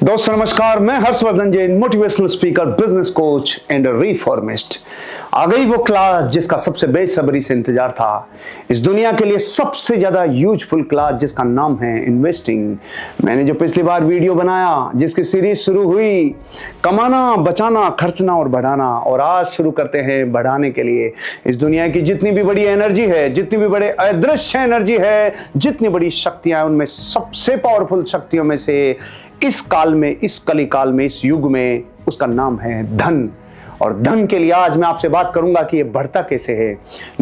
दोस्तों नमस्कार, मैं Harshvardhan Jain, motivational speaker, business coach and reformist. आ गई वो क्लास जिसका सबसे बेसब्री से इंतजार था। इस दुनिया के लिए सबसे ज्यादा यूजफुल क्लास जिसका नाम है इन्वेस्टिंग। मैंने जो पिछली बार वीडियो बनाया जिसकी सीरीज शुरू हुई कमाना, बचाना, खर्चना और बढ़ाना, और आज शुरू करते हैं बढ़ाने के लिए। इस दुनिया की जितनी भी बड़ी एनर्जी है, जितनी भी बड़े अदृश्य एनर्जी है, जितनी बड़ी शक्तियां, उनमें सबसे पावरफुल शक्तियों में से इस काल में, इस कलिकाल में, इस युग में उसका नाम है धन। और धन के लिए आज मैं आपसे बात करूंगा कि ये बढ़ता कैसे है।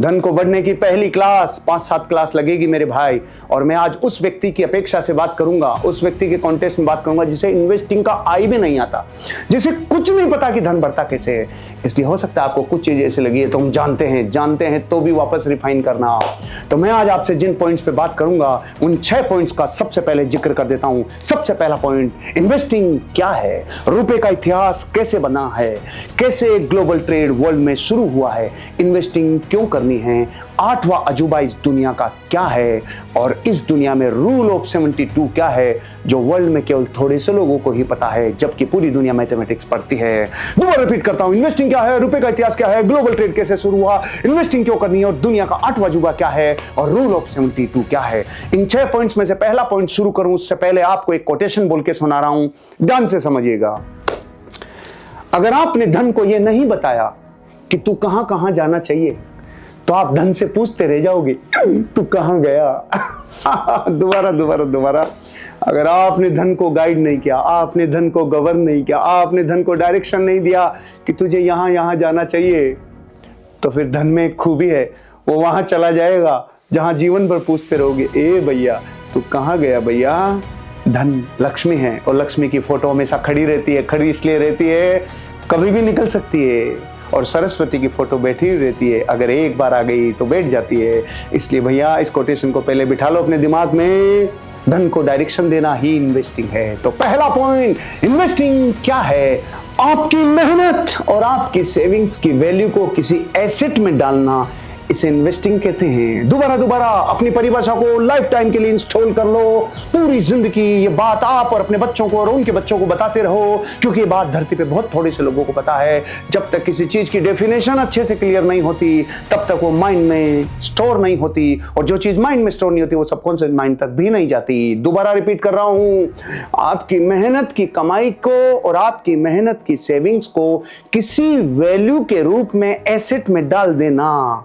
धन को बढ़ने की पहली क्लास 5-7 क्लास लगेगी मेरे भाई। और मैं आज उस व्यक्ति की अपेक्षा से बात करूंगा, उस व्यक्ति के कॉन्टेक्स्ट में बात करूंगा जिसे इन्वेस्टिंग का आई भी नहीं आता, जिसे कुछ नहीं पता कि धन बढ़ता कैसे है। इसलिए हो सकता है आपको कुछ चीजें ऐसी लगी है तो हम जानते हैं तो भी वापस रिफाइन करना। तो मैं आज आपसे जिन पॉइंट्स पे बात करूंगा उन 6 पॉइंट्स का सबसे पहले जिक्र कर देता हूं। सबसे पहला पॉइंट, इन्वेस्टिंग क्या है, रुपए का इतिहास कैसे बना है, कैसे ग्लोबल ट्रेड वर्ल्ड में शुरू हुआ है, इन्वेस्टिंग क्यों करनी है, 8वां अजूबा इस दुनिया का क्या है, और इस दुनिया में रूल ऑफ 72 क्या है जो वर्ल्ड में केवल थोड़े से लोगों को ही पता है जबकि पूरी दुनिया मैथमेटिक्स पढ़ती है। दोबारा रिपीट करता हूं, इन्वेस्टिंग क्या है, रुपए का इतिहास क्या है, ग्लोबल ट्रेड कैसे शुरू हुआ, इन्वेस्टिंग क्यों करनी है, और दुनिया का 8वां अजूबा क्या है, और रूल ऑफ 72 क्या है। इन 6 पॉइंट्स में से पहला पॉइंट शुरू करूं उससे पहले आपको एक कोटेशन बोल के सुना रहा हूं, ध्यान से समझिएगा। अगर आपने धन को यह नहीं बताया कि तू कहां कहां जाना चाहिए तो आप धन से पूछते रह जाओगे तू कहां गया। दोबारा अगर आपने धन को गाइड नहीं किया, आपने धन को गवर्न नहीं किया, आपने धन को डायरेक्शन नहीं दिया कि तुझे यहां यहां जाना चाहिए, तो फिर धन में एक खूबी है, वो वहां चला जाएगा जहां जीवन भर पूछते रहोगे, ए भैया तू कहां गया भैया। धन लक्ष्मी है और लक्ष्मी की फोटो हमेशा खड़ी रहती है। खड़ी इसलिए रहती है कभी भी निकल सकती है, और सरस्वती की फोटो बैठी रहती है, अगर एक बार आ गई तो बैठ जाती है। इसलिए भैया इस कोटेशन को पहले बिठा लो अपने दिमाग में, धन को डायरेक्शन देना ही इन्वेस्टिंग है। तो पहला पॉइंट, इन्वेस्टिंग क्या है, आपकी मेहनत और आपकी सेविंग्स की वैल्यू को किसी एसेट में डालना, इसे इन्वेस्टिंग कहते हैं। दोबारा अपनी परिभाषा को लाइफ टाइम के लिए इंस्टॉल कर लो। पूरी जिंदगी ये बात आप और अपने बच्चों को और उनके बच्चों को बताते रहो, क्योंकि ये बात धरती पे बहुत थोड़े से लोगों को पता है। जब तक किसी चीज की डेफिनेशन अच्छे से क्लियर नहीं होती तब तक वो माइंड में स्टोर नहीं होती, और जो चीज माइंड में स्टोर नहीं होती वो सबकॉन्शियस माइंड तक भी नहीं जाती। दोबारा रिपीट कर रहा हूं, आपकी मेहनत की कमाई को और आपकी मेहनत की सेविंग्स को किसी वैल्यू के रूप में एसेट में डाल देना,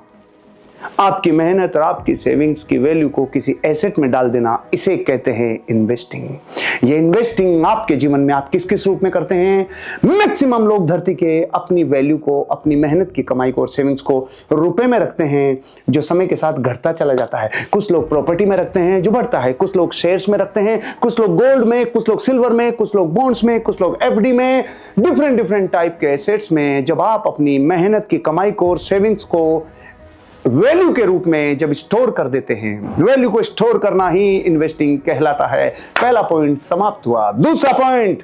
आपकी मेहनत और आपकी सेविंग्स की वैल्यू को किसी एसेट में डाल देना, इसे कहते हैं इन्वेस्टिंग। ये इन्वेस्टिंग आपके जीवन में आप किस किस रूप में करते हैं। मैक्सिमम लोग धरती के अपनी वैल्यू को, अपनी मेहनत की कमाई को और सेविंग्स को रुपए में रखते हैं जो समय के साथ घटता चला जाता है। कुछ लोग प्रॉपर्टी में रखते हैं जो बढ़ता है, कुछ लोग शेयर्स में रखते हैं, कुछ लोग गोल्ड में, कुछ लोग सिल्वर में, कुछ लोग बॉन्ड्स में, कुछ लोग एफडी में, डिफरेंट टाइप के एसेट्स में। जब आप अपनी मेहनत की कमाई को और सेविंग्स को वैल्यू के रूप में जब स्टोर कर देते हैं, वैल्यू को स्टोर करना ही इन्वेस्टिंग कहलाता है। पहला पॉइंट समाप्त हुआ। दूसरा पॉइंट,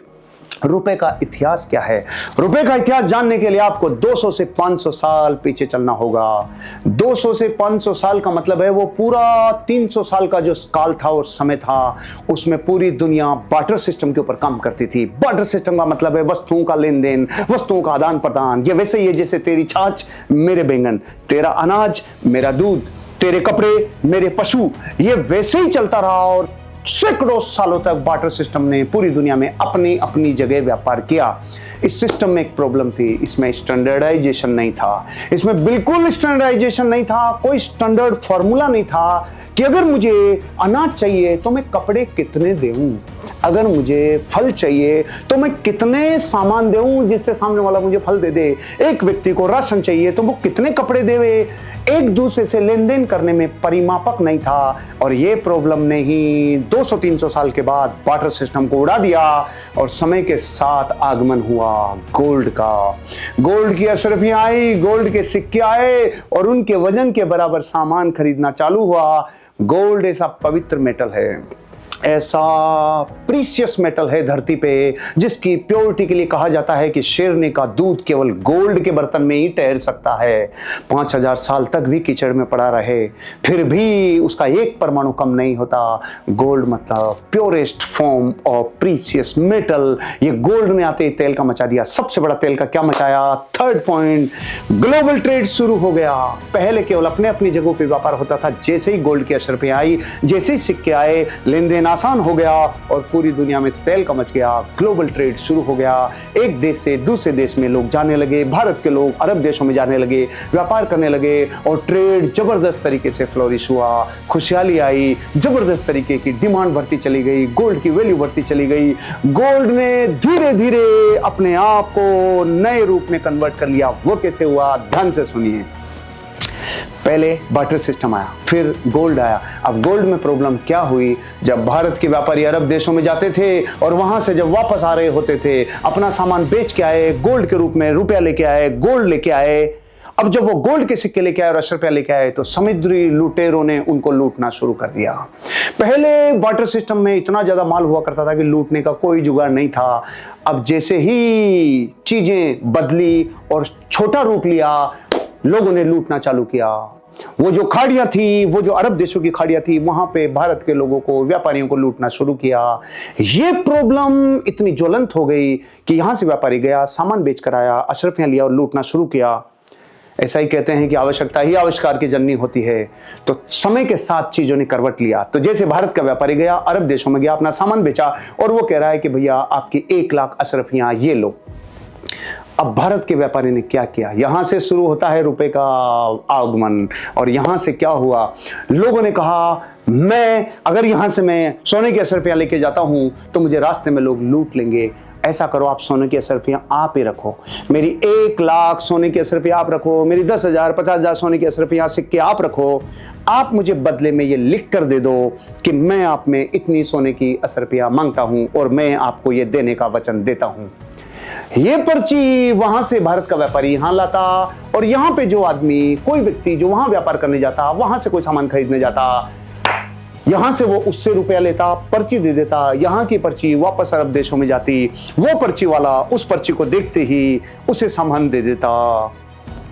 रुपए का इतिहास क्या है। रुपए का इतिहास जानने के लिए आपको 200 से 500 साल पीछे चलना होगा। 200 से 500 साल का मतलब है वो पूरा 300 साल का जो काल था और समय था, उसमें पूरी दुनिया बार्टर सिस्टम के ऊपर काम करती थी। बार्टर सिस्टम का मतलब है वस्तुओं का लेन देन, वस्तुओं का आदान प्रदान। ये वैसे ही है जैसे तेरी छाछ मेरे बैंगन, तेरा अनाज मेरा दूध, तेरे कपड़े मेरे पशु। ये वैसे ही चलता रहा और सैकड़ों सालों तक बार्टर सिस्टम ने पूरी दुनिया में अपनी अपनी जगह व्यापार किया। इस सिस्टम में एक प्रॉब्लम थी, इसमें स्टैंडर्डाइजेशन नहीं था। इसमें बिल्कुल स्टैंडर्डाइजेशन नहीं था, कोई स्टैंडर्ड फॉर्मूला नहीं था कि अगर मुझे अनाज चाहिए तो मैं कपड़े कितने दूं, अगर मुझे फल चाहिए तो मैं कितने सामान दूं जिससे सामने वाला मुझे फल दे दे, एक व्यक्ति को राशन चाहिए तो वो कितने कपड़े देवे। एक दूसरे से लेन देन करने में परिमापक नहीं था, और ये प्रॉब्लम ने ही 200-300 साल के बाद बार्टर सिस्टम को उड़ा दिया और समय के साथ आगमन हुआ गोल्ड का। गोल्ड की अशरफियां आई, गोल्ड के सिक्के आए और उनके वजन के बराबर सामान खरीदना चालू हुआ। गोल्ड ऐसा पवित्र मेटल है, ऐसा प्रीशियस मेटल है धरती पे जिसकी प्योरिटी के लिए कहा जाता है कि शेरनी का दूध केवल गोल्ड के बर्तन में ही ठहर सकता है। 5000 साल तक भी कीचड़ में पड़ा रहे फिर भी उसका एक परमाणु कम नहीं होता। गोल्ड मतलब purest form of precious metal. ये गोल्ड ने आते ही तेल का मचा दिया। सबसे बड़ा तेल का क्या मचाया? थर्ड पॉइंट, ग्लोबल ट्रेड शुरू हो गया। पहले केवल अपने अपनी जगहों पे व्यापार होता था। जैसे ही गोल्ड की अशरफियां आई, जैसे ही सिक्के आए, लेन देन आसान हो गया और पूरी दुनिया में तेल का मच गया। ग्लोबल ट्रेड शुरू हो गया। एक देश से दूसरे देश में लोग जाने लगे। भारत के लोग अरब देशों में जाने लगे, व्यापार करने लगे और ट्रेड जबरदस्त तरीके से फ्लोरिश हुआ। खुशहाली आई, जबरदस्त तरीके की डिमांड बढ़ती चली गई, गोल्ड की वैल्यू बढ़ती चली गई। गोल्ड ने धीरे धीरे अपने आप को नए रूप में कन्वर्ट कर लिया। वो कैसे हुआ? ध्यान से सुनिए। पहले बार्टर सिस्टम आया, फिर गोल्ड आया। अब गोल्ड में प्रॉब्लम क्या हुई? जब भारत के व्यापारी अरब देशों में जाते थे और वहां से जब वापस आ रहे होते थे, अपना सामान बेच के आए, गोल्ड के रूप में रुपया लेके आए, गोल्ड लेके आए। अब जब वो गोल्ड के सिक्के लेके आए और अशरफिया लेके आए तो समुद्री लुटेरों ने उनको लूटना शुरू कर दिया। पहले बार्टर सिस्टम में इतना ज्यादा माल हुआ करता था कि लूटने का कोई जुगाड़ नहीं था। अब जैसे ही चीजें बदली और छोटा रूप लिया, लोगों ने लूटना चालू किया। वो जो खाड़ियां थी, वो जो अरब देशों की खाड़ियां थी, वहां पे भारत के लोगों को, व्यापारियों को लूटना शुरू किया। ये प्रॉब्लम इतनी ज्वलंत हो गई कि यहां से व्यापारी गया, सामान बेच कर आया, अशरफियां लिया और लूटना शुरू किया। ऐसा ही कहते हैं कि आवश्यकता ही आविष्कार की जननी होती है। तो समय के साथ चीजों ने करवट लिया। तो जैसे भारत का व्यापारी गया, अरब देशों में गया, अपना सामान बेचा और वो कह रहा है कि भैया आपकी 1 लाख अशरफियां ये लो। अब भारत के व्यापारी ने क्या किया? यहां से शुरू होता है रुपए का आगमन। और यहां से क्या हुआ? लोगों ने कहा अगर यहां से मैं सोने की अशरफियां लेके जाता हूं तो मुझे रास्ते में लोग लूट लेंगे। ऐसा करो, आप सोने की अशरफियां आप ही रखो। मेरी 1 लाख सोने की अशरफियां आप रखो, मेरी 10,000 50,000 सोने की अशरफियां सिक्के आप रखो। आप मुझे बदले में ये लिख कर दे दो कि मैं आप में इतनी सोने की अशरफियां मांगता हूं और मैं आपको ये देने का वचन देता हूं। ये पर्ची वहां से भारत का व्यापारी यहां लाता और यहां पे जो आदमी, कोई व्यक्ति जो वहां व्यापार करने जाता, वहां से कोई सामान खरीदने जाता, यहां से वो उससे रुपया लेता, पर्ची दे देता। यहां की पर्ची वापस अरब देशों में जाती। वो पर्ची वाला उस पर्ची को देखते ही उसे सामान दे देता।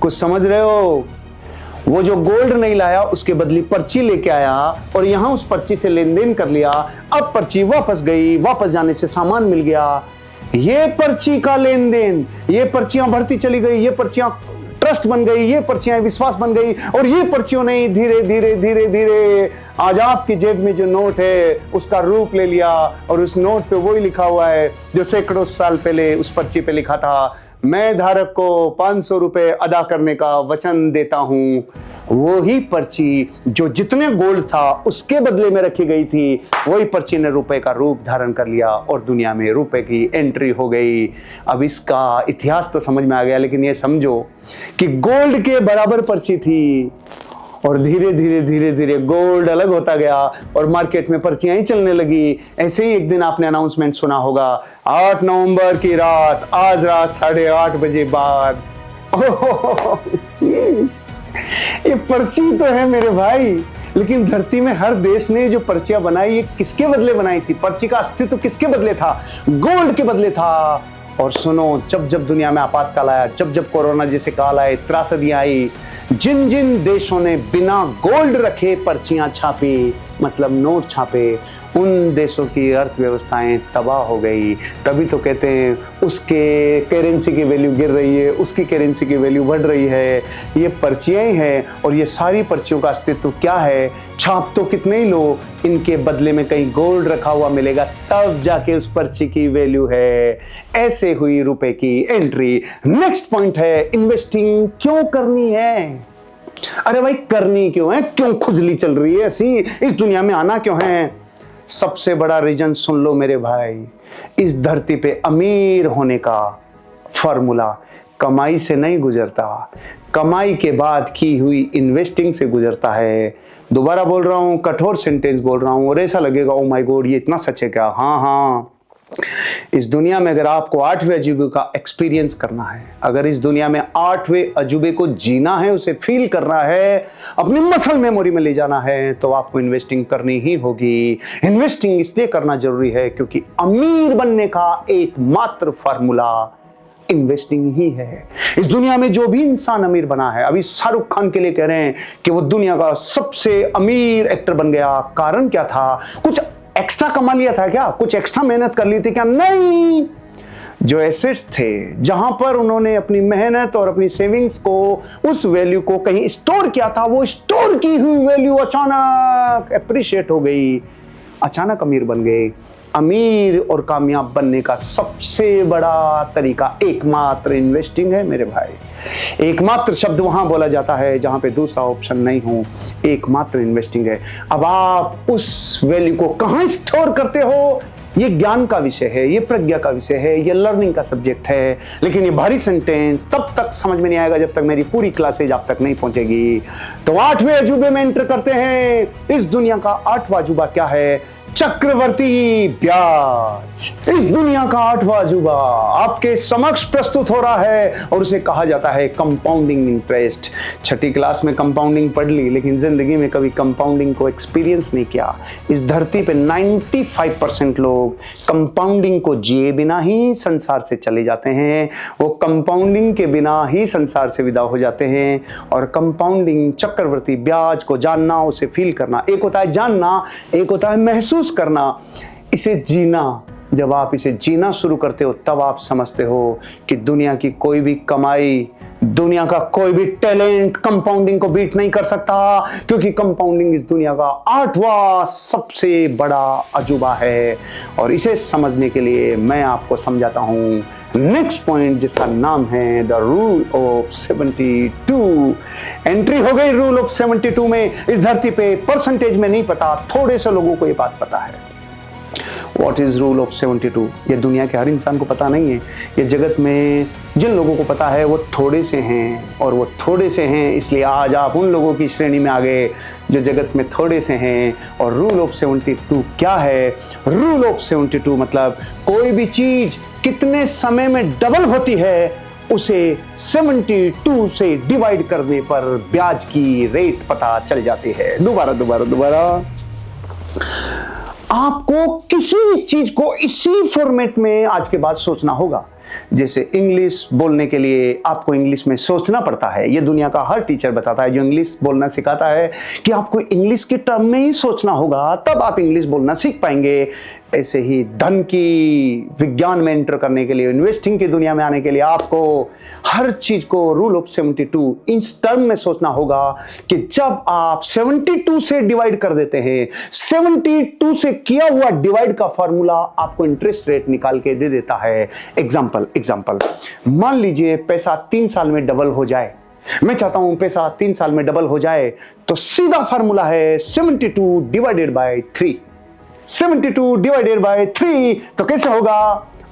कुछ समझ रहे हो? वो जो गोल्ड नहीं लाया उसके बदले पर्ची लेके आया और यहां उस पर्ची से लेन देन कर लिया। अब पर्ची वापस गई, वापस जाने से सामान मिल गया। ये पर्ची का लेन देन, ये पर्चियां बढ़ती चली गई, ये पर्चियां ट्रस्ट बन गई, ये पर्चियां विश्वास बन गई और ये पर्चियों ने धीरे धीरे धीरे धीरे आज आपकी जेब में जो नोट है उसका रूप ले लिया। और उस नोट पे वही लिखा हुआ है जो सैकड़ों साल पहले उस पर्ची पे लिखा था, मैं धारक को 500 रुपए अदा करने का वचन देता हूं। वो ही पर्ची जो जितने गोल्ड था उसके बदले में रखी गई थी, वही पर्ची ने रुपए का रूप धारण कर लिया और दुनिया में रुपए की एंट्री हो गई। अब इसका इतिहास तो समझ में आ गया, लेकिन ये समझो कि गोल्ड के बराबर पर्ची थी और धीरे धीरे धीरे धीरे गोल्ड अलग होता गया और मार्केट में पर्चियां ही चलने लगी। ऐसे ही एक दिन आपने अनाउंसमेंट सुना होगा, 8 नवंबर की रात, आज रात 8:30 बजे बाद। ये पर्ची तो है मेरे भाई, लेकिन धरती में हर देश ने जो पर्चियां बनाई, ये किसके बदले बनाई थी? पर्ची का अस्तित्व किसके बदले था? गोल्ड के बदले था। और सुनो, जब जब दुनिया में आपातकाल आया, जब जब कोरोना जैसे काल आए, त्रासदियां आई, जिन जिन देशों ने बिना गोल्ड रखे पर्चियां छापी, मतलब नोट छापे, उन देशों की अर्थव्यवस्थाएं तबाह हो गई। तभी तो कहते हैं उसके करेंसी की वैल्यू गिर रही है, उसकी करेंसी की वैल्यू बढ़ रही है। ये पर्चियां ही हैं और ये सारी पर्चियों का अस्तित्व क्या है? छाप तो कितने ही लो, इनके बदले में कहीं गोल्ड रखा हुआ मिलेगा, तब जाके उस पर्ची की वैल्यू है। ऐसे हुई रुपए की एंट्री। नेक्स्ट पॉइंट है, इन्वेस्टिंग क्यों करनी है? अरे भाई करनी क्यों है? क्यों खुजली चल रही है ऐसी? इस दुनिया में आना क्यों है? सबसे बड़ा रीजन सुन लो मेरे भाई, इस धरती पे अमीर होने का फॉर्मूला कमाई से नहीं गुजरता, कमाई के बाद की हुई इन्वेस्टिंग से गुजरता है। दोबारा बोल रहा हूं, कठोर सेंटेंस बोल रहा हूं और ऐसा लगेगा ओ माय गॉड ये इतना सच है क्या? हाँ, इस दुनिया में अगर आपको 8वें अजूबे का एक्सपीरियंस करना है, अगर इस दुनिया में 8वें अजूबे को जीना है, उसे फील करना है, अपनी मसल मेमोरी में ले जाना है, तो आपको इन्वेस्टिंग करनी ही होगी। इन्वेस्टिंग इसलिए करना जरूरी है क्योंकि अमीर बनने का एकमात्र फार्मूला इन्वेस्टिंग ही है। इस दुनिया में जो भी इंसान अमीर बना है, अभी शाहरुख खान के लिए कह रहे हैं कि वो दुनिया का सबसे अमीर एक्टर बन गया, कारण क्या था? कुछ एक्स्ट्रा कमा लिया था क्या? कुछ एक्स्ट्रा मेहनत कर ली थी क्या? नहीं, जो एसेट्स थे, जहां पर उन्होंने अपनी मेहनत और अपनी सेविंग्स को, उस वैल्यू को कहीं स्टोर किया था, वो स्टोर की हुई वैल्यू अचानक अप्रिशिएट हो गई, अचानक अमीर बन गए। अमीर और कामयाब बनने का सबसे बड़ा तरीका एकमात्र इन्वेस्टिंग है मेरे भाई। एकमात्र शब्द वहां बोला जाता है जहां पे दूसरा ऑप्शन नहीं हो, एकमात्र इन्वेस्टिंग है। अब आप उस वैल्यू को कहां स्टोर करते हो, ये ज्ञान का विषय है, ये प्रज्ञा का विषय है, ये लर्निंग का सब्जेक्ट है। लेकिन ये भारी सेंटेंस तब तक समझ में नहीं आएगा जब तक मेरी पूरी क्लासेज आप तक नहीं पहुंचेगी। तो 8वें अजूबे में एंटर करते हैं। इस दुनिया का 8वां अजूबा क्या है? चक्रवर्ती ब्याज। इस दुनिया का 8वां अजूबा आपके समक्ष प्रस्तुत हो रहा है और उसे कहा जाता है कंपाउंडिंग इंटरेस्ट। छठी क्लास में कंपाउंडिंग पढ़ ली, लेकिन जिंदगी में कभी कंपाउंडिंग को एक्सपीरियंस नहीं किया। इस धरती पे 95% लोग कंपाउंडिंग को जिए बिना ही संसार से चले जाते हैं। वो कंपाउंडिंग के बिना ही संसार से विदा हो जाते हैं। और कंपाउंडिंग, चक्रवर्ती ब्याज को जानना, उसे फील करना, एक होता है जानना, एक होता है महसूस करना, इसे जीना। जब आप इसे जीना शुरू करते हो तब आप समझते हो कि दुनिया की कोई भी कमाई, दुनिया का कोई भी टैलेंट कंपाउंडिंग को बीट नहीं कर सकता, क्योंकि कंपाउंडिंग इस दुनिया का 8वां सबसे बड़ा अजूबा है। और इसे समझने के लिए मैं आपको समझाता हूं नेक्स्ट पॉइंट, जिसका नाम है द रूल ऑफ 72। एंट्री हो गई रूल ऑफ 72 में। इस धरती पे परसेंटेज में नहीं पता, थोड़े से लोगों को ये बात पता है। What is rule of 72? ये दुनिया के हर इंसान को पता नहीं है। ये जगत में जिन लोगों को पता है वो थोड़े से हैं, और वो थोड़े से हैं इसलिए आज आप उन लोगों की श्रेणी में आ गए जो जगत में थोड़े से हैं। और रूल ऑफ 72 क्या है? रूल ऑफ 72 मतलब कोई भी चीज कितने समय में डबल होती है, उसे 72 से डिवाइड करने पर ब्याज की रेट पता चल जाती है। दोबारा आपको किसी भी चीज को इसी फॉर्मेट में आज के बाद सोचना होगा। जैसे इंग्लिश बोलने के लिए आपको इंग्लिश में सोचना पड़ता है। ये दुनिया का हर टीचर बताता है जो इंग्लिश बोलना सिखाता है कि आपको इंग्लिश के टर्म में ही सोचना होगा, तब आप इंग्लिश बोलना सीख पाएंगे। ऐसे ही धन की विज्ञान में एंटर करने के लिए, इन्वेस्टिंग की दुनिया में आने के लिए आपको हर चीज को रूल ऑफ 72 इस टर्म में सोचना होगा कि जब आप 72 से डिवाइड कर देते हैं, 72 से किया हुआ डिवाइड का फॉर्मूला आपको इंटरेस्ट रेट निकाल के दे देता है। एग्जाम्पल मान लीजिए पैसा 3 साल में डबल हो जाए। मैं चाहता हूं पैसा 3 साल में डबल हो जाए, तो सीधा फॉर्मूला है 72 डिवाइडेड बाय 3। 72 डिवाइडेड बाय 3 तो कैसे होगा?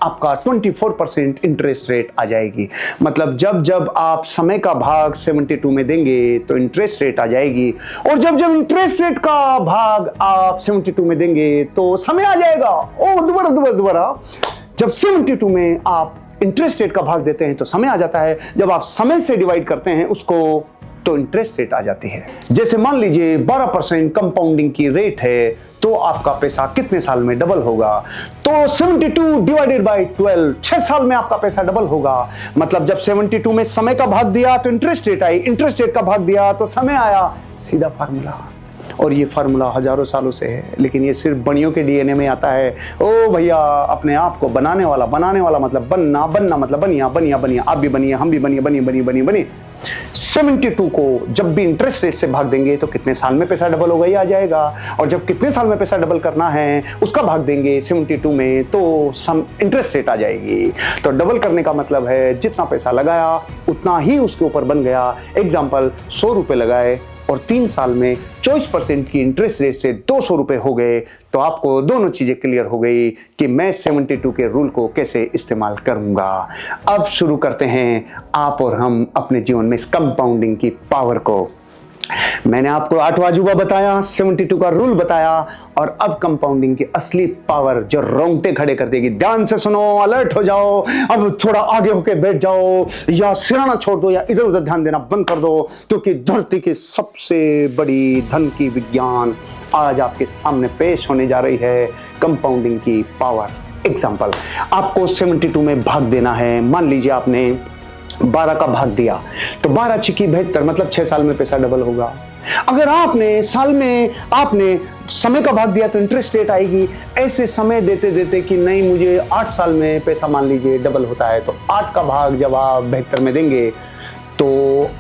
आपका 24% इंटरेस्ट रेट आ जाएगी। मतलब जब जब आप समय का भाग 72 में देंगे तो इंटरेस्ट रेट आ जाएगी, और जब जब इंटरेस्ट रेट का भाग आप 72 में देंगे तो समय आ जाएगा। ओ दोबारा जब 72 में आप इंटरेस्ट रेट का भाग देते हैं तो समय आ जाता है, जब आप समय से डिवाइड करते हैं उसको तो इंटरेस्ट रेट आ जाती है। जैसे मान लीजिए 12% कंपाउंडिंग की रेट है, तो आपका पैसा कितने साल में डबल होगा? तो 72 डिवाइडेड बाय 12, 6 साल में आपका पैसा डबल होगा। मतलब जब 72 में समय का भाग दिया तो interest rate I, interest rate का भाग दिया तो समय आया, सीधा फार्मूला। और ये फार्मूला हजारों सालों से है, लेकिन ये सिर्फ बनियों के डीएनए में आता है। ओ भैया, अपने आप को बनाने वाला मतलब बनना मतलब बनिया, आप भी बनिए, हम भी बनिए। 72 को जब भी इंटरेस्ट रेट से भाग देंगे तो कितने साल में पैसा डबल होगा, ये आ जाएगा। और जब कितने साल में पैसा डबल करना है उसका भाग देंगे 72 में तो सम इंटरेस्ट रेट आ जाएगी। तो डबल करने का मतलब है जितना पैसा लगाया उतना ही उसके ऊपर बन गया। एग्जाम्पल 100 रुपए लगाए और 3 साल में 24% की इंटरेस्ट रेट से 200 रुपए हो गए, तो आपको दोनों चीजें क्लियर हो गई कि मैं 72 के रूल को कैसे इस्तेमाल करूंगा। अब शुरू करते हैं आप और हम अपने जीवन में इस कंपाउंडिंग की पावर को मैंने आपको 8वां अजूबा बताया, 72 का रूल बताया, और अब कंपाउंडिंग की असली पावर जो रोंगटे खड़े कर देगी। ध्यान से सुनो, अलर्ट हो जाओ, अब थोड़ा आगे होके बैठ जाओ, या सिराना छोड़ दो, या इधर उधर ध्यान देना बंद कर दो, क्योंकि धरती की सबसे बड़ी धन की विज्ञान आज आपके सामने पेश होने जा रही है, कंपाउंडिंग की पावर। एग्जाम्पल, आपको 72 में भाग देना है। मान लीजिए आपने 12 का भाग दिया, तो 12 छिकी 72, मतलब 6 साल में पैसा डबल होगा। अगर आपने साल में आपने समय का भाग दिया तो इंटरेस्ट रेट आएगी। ऐसे समय देते देते कि नहीं मुझे 8 साल में पैसा मान लीजिए डबल होता है, तो 8 का भाग जब आप 72 में देंगे तो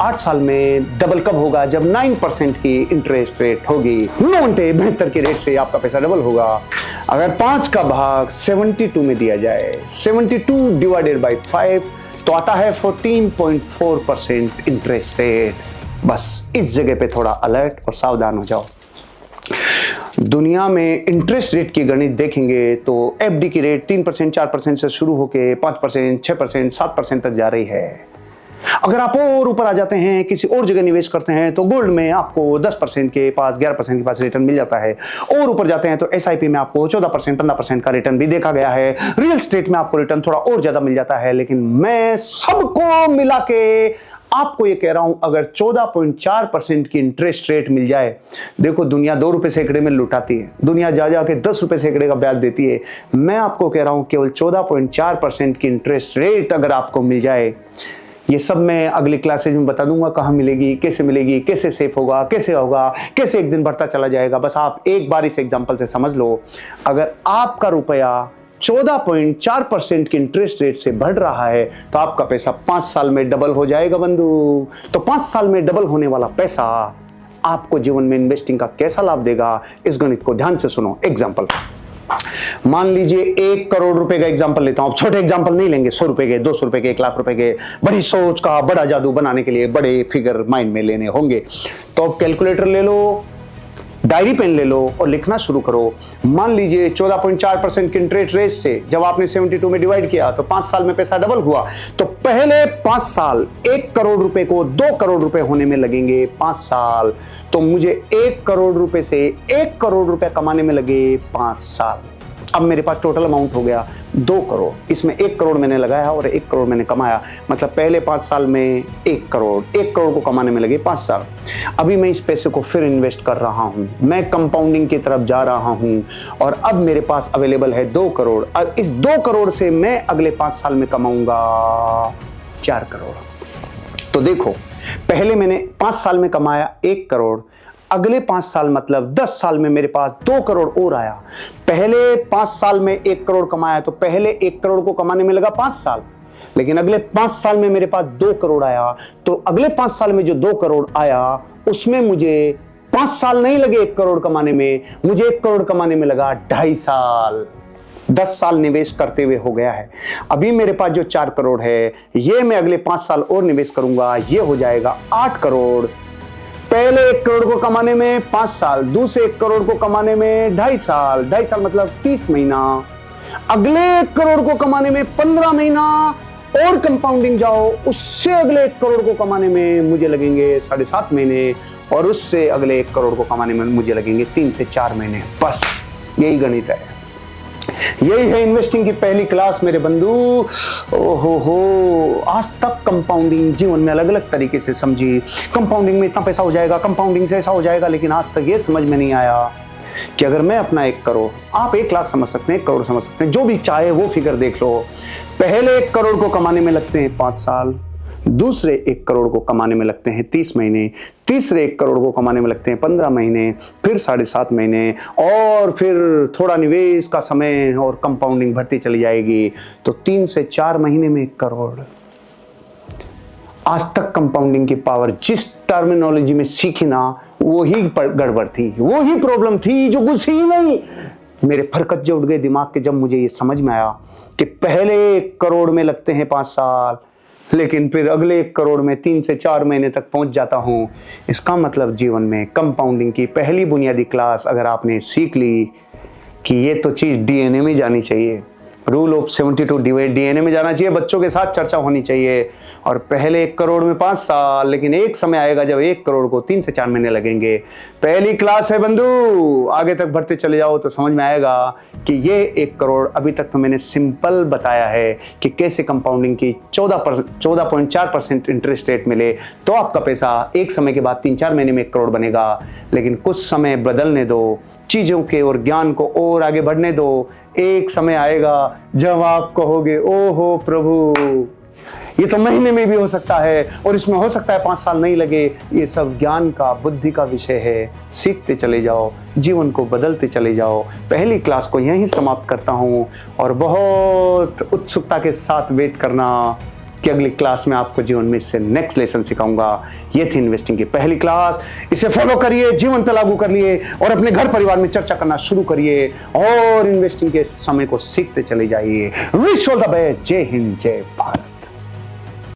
8 साल में डबल कब होगा? जब 9% की इंटरेस्ट रेट होगी। 72 के रेट से आपका पैसा डबल होगा। अगर 5 का भाग 72 में दिया जाए, 72 डिवाइडेड बाई 5, तो आता है 14.4% इंटरेस्ट रेट। बस इस जगह पे थोड़ा अलर्ट और सावधान हो जाओ। दुनिया में इंटरेस्ट रेट की गणित देखेंगे तो एफडी की रेट 3%, 4% से शुरू होकर 5%, 6%, 7% तक जा रही है। अगर आप और ऊपर आ जाते हैं, किसी और जगह निवेश करते हैं, तो गोल्ड में आपको 10% के पास, 11% के पास रिटर्न मिल जाता है। और ऊपर जाते हैं तो एसआईपी में आपको 14%, 15% का रिटर्न भी देखा गया है। रियल एस्टेट में आपको रिटर्न थोड़ा और ज्यादा मिल जाता है। लेकिन मैं सबको मिला के आपको ये कह रहा हूं, अगर 14.4% की इंटरेस्ट रेट मिल जाए, देखो दुनिया 2 रुपए सैकड़े में लुटाती है, दुनिया जा जाके 10 रुपए सैकड़े का ब्याज देती है। मैं आपको कह रहा हूं केवल 14.4% की इंटरेस्ट रेट अगर आपको मिल जाए, ये सब मैं अगली क्लासेज में बता दूंगा, कहां मिलेगी, कैसे सेफ होगा, कैसे एक दिन बढ़ता चला जाएगा। बस आप एक बार इस एग्जांपल से समझ लो, अगर आपका रुपया 14.4% की इंटरेस्ट रेट से बढ़ रहा है तो आपका पैसा 5 साल में डबल हो जाएगा बंधु। तो 5 साल में डबल होने वाला पैसा आपको जीवन में इन्वेस्टिंग का कैसा लाभ देगा, इस गणित को ध्यान से सुनो। एग्जांपल, मान लीजिए 1 करोड़ रुपए का एग्जांपल लेता हूं। छोटे एग्जांपल नहीं लेंगे, 100 रुपए के, 200 रुपए के, 1 लाख रुपए के। बड़ी सोच का बड़ा जादू बनाने के लिए बड़े फिगर माइंड में लेने होंगे, तो अब कैलकुलेटर ले लो, डायरी पेन ले लो और लिखना शुरू करो। मान लीजिए 14.4% की इंटरेस्ट रेट से जब आपने 72 में डिवाइड किया तो 5 साल में पैसा डबल हुआ। तो पहले 5 साल 1 करोड़ रुपए को 2 करोड़ रुपए होने में लगेंगे 5 साल। तो मुझे 1 करोड़ रुपए से 1 करोड़ रुपए कमाने में लगे 5 साल। अब मेरे पास टोटल अमाउंट हो गया 2 करोड़। इसमें 1 करोड़ मैंने लगाया और 1 करोड़ मैंने कमाया, मतलब पहले 5 साल में 1 करोड़ को कमाने में लगे 5 साल। अभी मैं इस पैसे को फिर इन्वेस्ट कर रहा हूं, मैं कंपाउंडिंग की तरफ जा रहा हूं, और अब मेरे पास अवेलेबल है 2 करोड़। अब इस 2 करोड़ से मैं अगले 5 साल में कमाऊंगा 4 करोड़। तो देखो, पहले मैंने 5 साल में कमाया 1 करोड़, अगले 5 साल मतलब 10 साल में मेरे पास 2 करोड़ और आया। पहले 5 साल में 1 करोड़ कमाया, तो पहले 1 करोड़ को कमाने में लगा 5 साल, लेकिन अगले 5 साल में मेरे पास 2 करोड़ आया। तो अगले 5 साल में जो 2 करोड़ आया उसमें मुझे 5 साल नहीं लगे 1 करोड़ कमाने में, मुझे 1 करोड़ कमाने में लगा 2.5 साल। 10 साल निवेश करते हुए हो गया है। अभी मेरे पास जो 4 करोड़ है, ये मैं अगले 5 साल और निवेश करूंगा, ये हो जाएगा 8 करोड़। पहले 1 करोड़ को कमाने में 5 साल, दूसरे 1 करोड़ को कमाने में 2.5 साल, 2.5 साल मतलब 30 महीना, अगले 1 करोड़ को कमाने में 15 महीना, और कंपाउंडिंग जाओ, उससे अगले 1 करोड़ को कमाने में मुझे लगेंगे 7.5 महीने, और उससे अगले 1 करोड़ को कमाने में मुझे लगेंगे 3 से 4 महीने। बस यही गणित है, यही है इन्वेस्टिंग की पहली क्लास मेरे बंधु। ओहो हो, आज तक कंपाउंडिंग जीवन में अलग अलग तरीके से समझी। कंपाउंडिंग में इतना पैसा हो जाएगा, कंपाउंडिंग से ऐसा हो जाएगा, लेकिन आज तक ये समझ में नहीं आया कि अगर मैं अपना 1 करोड़, आप 1 लाख समझ सकते हैं, 1 करोड़ समझ सकते हैं, जो भी चाहे वो फिगर देख लो। पहले 1 करोड़ को कमाने में लगते हैं 5 साल, दूसरे 1 करोड़ को कमाने में लगते हैं 30 महीने, तीसरे 1 करोड़ को कमाने में लगते हैं 15 महीने, फिर 7.5 महीने, और फिर थोड़ा निवेश का समय और कंपाउंडिंग बढ़ती चली जाएगी, तो 3 से 4 महीने में 1 करोड़। आज तक कंपाउंडिंग की पावर जिस टर्मिनोलॉजी में सीखी ना, वो ही गड़बड़ थी, वो ही प्रॉब्लम थी जो घुसी ही नहीं। मेरे फरकत जो उड़ गए दिमाग के जब मुझे ये समझ में आया कि पहले 1 करोड़ में लगते हैं 5 साल, लेकिन फिर अगले 1 करोड़ में 3 से 4 महीने तक पहुंच जाता हूं। इसका मतलब जीवन में कंपाउंडिंग की पहली बुनियादी क्लास अगर आपने सीख ली कि ये तो चीज डीएनए में जानी चाहिए, रूल ऑफ 72 डिवाइड डीएनए में जाना चाहिए, बच्चों के साथ चर्चा होनी चाहिए। और पहले 1 करोड़ में 5 साल, लेकिन एक समय आएगा जब 1 करोड़ को 3 से 4 महीने लगेंगे। पहली क्लास है बंधु, आगे तक बढ़ते चले जाओ तो समझ में आएगा कि ये 1 करोड़ अभी तक तो मैंने सिंपल बताया है कि कैसे कंपाउंडिंग की 14.4% इंटरेस्ट रेट मिले तो आपका पैसा एक समय के बाद 3-4 महीने में 1 करोड़ बनेगा। लेकिन कुछ समय बदलने दो, चीजों के और ज्ञान को और आगे बढ़ने दो। एक समय आएगा जब आप कहोगे ओहो प्रभु, ये तो महीने में भी हो सकता है और इसमें हो सकता है 5 साल नहीं लगे। ये सब ज्ञान का, बुद्धि का विषय है। सीखते चले जाओ, जीवन को बदलते चले जाओ। पहली क्लास को यहीं समाप्त करता हूं और बहुत उत्सुकता के साथ वेट करना कि अगली क्लास में आपको जीवन में इससे नेक्स्ट लेसन सिखाऊंगा। ये थी इन्वेस्टिंग की पहली क्लास। इसे फॉलो करिए, जीवन पर लागू कर लिए और अपने घर परिवार में चर्चा करना शुरू करिए और इन्वेस्टिंग के समय को सीखते चले जाइए। Wish all the best. जय हिंद, जय भारत।